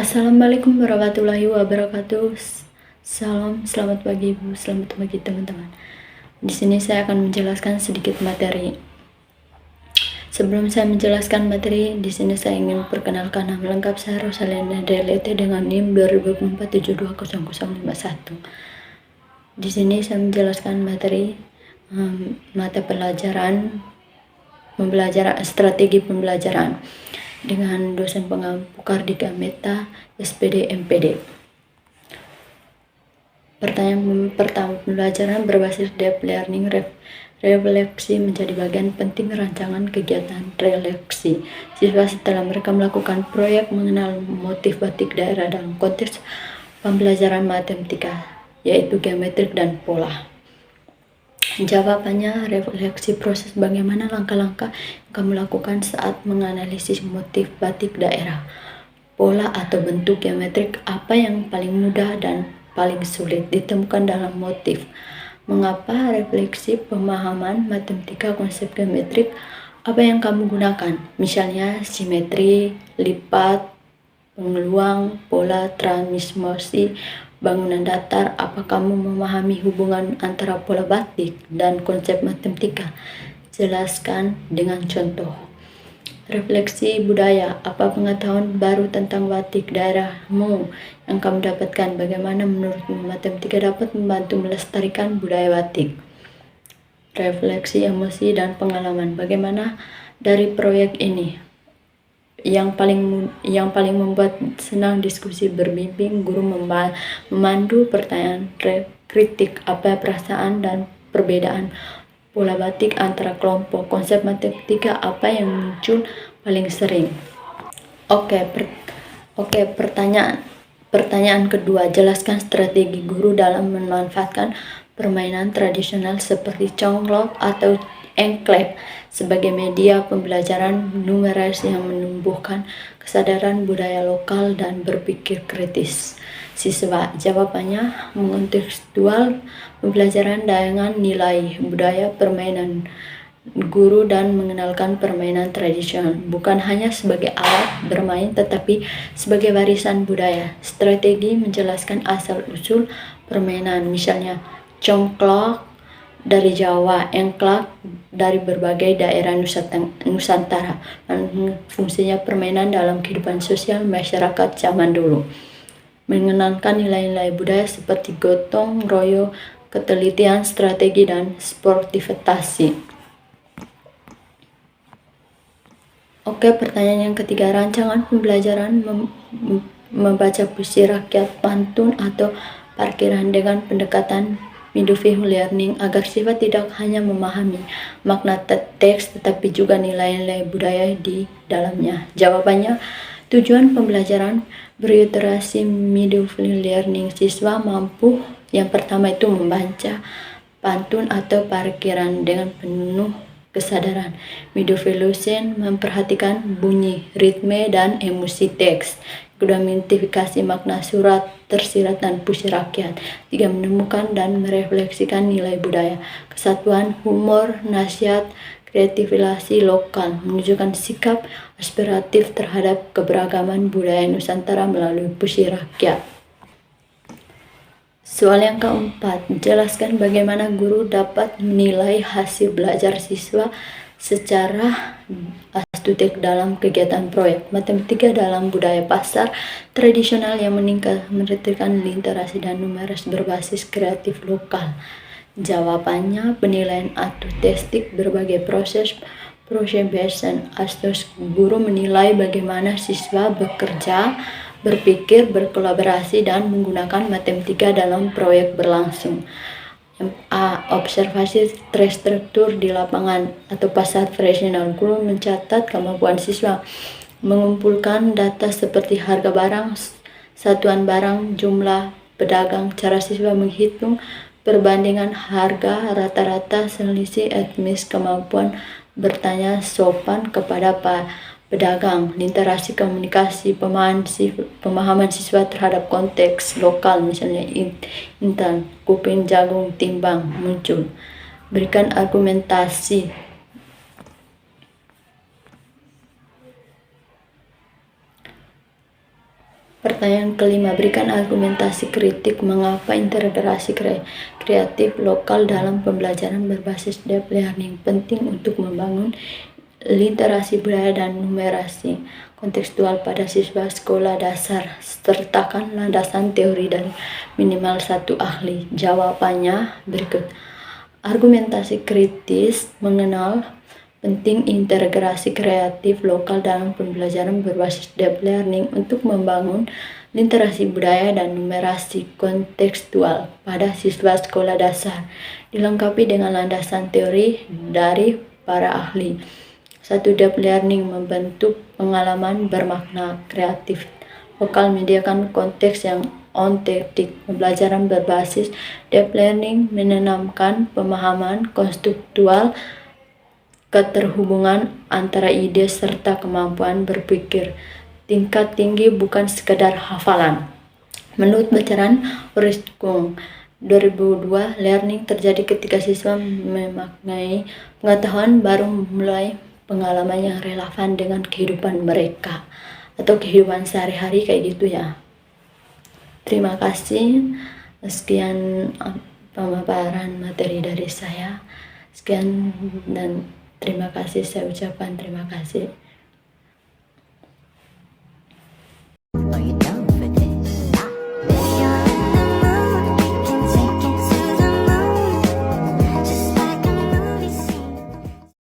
Assalamualaikum warahmatullahi wabarakatuh. Salam, selamat pagi Ibu, selamat pagi teman-teman. Di sini saya akan menjelaskan sedikit materi. Sebelum saya menjelaskan materi, di sini saya ingin perkenalkan nama lengkap saya Rosalina Delete dengan NIM 2024720051. Di sini saya menjelaskan materi mata pelajaran strategi pembelajaran dengan dosen pengampu Kardika Meta, SPD MPD. Pertanyaan pertama, pembelajaran berbasis deep learning refleksi menjadi bagian penting rancangan kegiatan refleksi siswa setelah mereka melakukan proyek mengenal motif batik daerah dalam konteks pembelajaran matematika, yaitu geometrik dan pola. Jawabannya, refleksi proses bagaimana langkah-langkah yang kamu lakukan saat menganalisis motif batik daerah, pola atau bentuk geometrik, apa yang paling mudah dan paling sulit ditemukan dalam motif. Mengapa refleksi pemahaman matematika konsep geometrik, apa yang kamu gunakan, misalnya simetri, lipat, pengeluang, pola, transmisi, bangunan datar. Apa kamu memahami hubungan antara pola batik dan konsep matematika? Jelaskan dengan contoh. Refleksi budaya, apa pengetahuan baru tentang batik daerahmu yang kamu dapatkan? Bagaimana menurutmu matematika dapat membantu melestarikan budaya batik? Refleksi emosi dan pengalaman, bagaimana dari proyek ini? Yang paling membuat senang diskusi berbimbing, guru memandu pertanyaan kritik, apa perasaan dan perbedaan pola batik antara kelompok, konsep matematika apa yang muncul paling sering. Pertanyaan kedua, jelaskan strategi guru dalam memanfaatkan permainan tradisional seperti congklak atau engklek sebagai media pembelajaran numeris yang menumbuhkan kesadaran budaya lokal dan berpikir kritis siswa. Jawabannya, mengontekstual pembelajaran dengan nilai budaya permainan guru dan mengenalkan permainan tradisional bukan hanya sebagai alat bermain tetapi sebagai warisan budaya. Strategi menjelaskan asal-usul permainan, misalnya congklak dari Jawa, engklak dari berbagai daerah Nusantara, dan fungsinya permainan dalam kehidupan sosial masyarakat zaman dulu. Mengenalkan nilai-nilai budaya seperti gotong royong, ketelitian, strategi, dan sportivitas. Pertanyaan yang ketiga, rancangan pembelajaran membaca puisi rakyat, pantun, atau parkiran dengan pendekatan midwifery learning agar siswa tidak hanya memahami makna teks tetapi juga nilai-nilai budaya di dalamnya. Jawabannya, tujuan pembelajaran berliterasi midwifery learning, siswa mampu yang pertama itu membaca pantun atau parkiran dengan penuh kesadaran. Midwifery memperhatikan bunyi, ritme, dan emosi teks. Kedua, mengidentifikasi makna surat, tersirat, dan puisi rakyat. Tiga, menemukan dan merefleksikan nilai budaya, kesatuan, humor, nasihat, kreativitas lokal, menunjukkan sikap aspiratif terhadap keberagaman budaya Nusantara melalui puisi rakyat. Soal yang keempat, jelaskan bagaimana guru dapat menilai hasil belajar siswa secara estetik dalam kegiatan proyek matematika dalam budaya pasar tradisional yang meningkatkan literasi dan numeris berbasis kreatif lokal. Jawabannya, penilaian estetik berbagai proses astos. Guru menilai bagaimana siswa bekerja, berpikir, berkolaborasi, dan menggunakan matematika dalam proyek berlangsung. A. Observasi terstruktur di lapangan atau pasar tradisional. Guru mencatat kemampuan siswa mengumpulkan data seperti harga barang, satuan barang, jumlah pedagang. Cara siswa menghitung perbandingan harga rata-rata, selisih etnis, kemampuan bertanya sopan kepada pedagang, literasi komunikasi, pemahaman siswa terhadap konteks lokal, misalnya intan, kuping, jagung, timbang muncul. Berikan argumentasi. Pertanyaan kelima, berikan argumentasi kritik mengapa integrasi kreatif lokal dalam pembelajaran berbasis deep learning penting untuk membangun literasi budaya dan numerasi kontekstual pada siswa sekolah dasar. Sertakan landasan teori dan minimal satu ahli. Jawabannya berikut. Argumentasi kritis mengenal penting integrasi kreatif lokal dalam pembelajaran berbasis deep learning untuk membangun literasi budaya dan numerasi kontekstual pada siswa sekolah dasar, dilengkapi dengan landasan teori dari para ahli. 1. Deep learning membentuk pengalaman bermakna kreatif lokal, mediakan konteks yang ontetik. Pembelajaran berbasis deep learning menanamkan pemahaman konseptual, keterhubungan antara ide serta kemampuan berpikir tingkat tinggi, bukan sekedar hafalan. Menurut bacaan Oreskung 2002, learning terjadi ketika siswa memaknai pengetahuan baru mulai pengalaman yang relevan dengan kehidupan mereka atau kehidupan sehari-hari kayak gitu ya. Terima kasih. Sekian pemaparan materi dari saya. Sekian dan terima kasih, saya ucapkan terima kasih.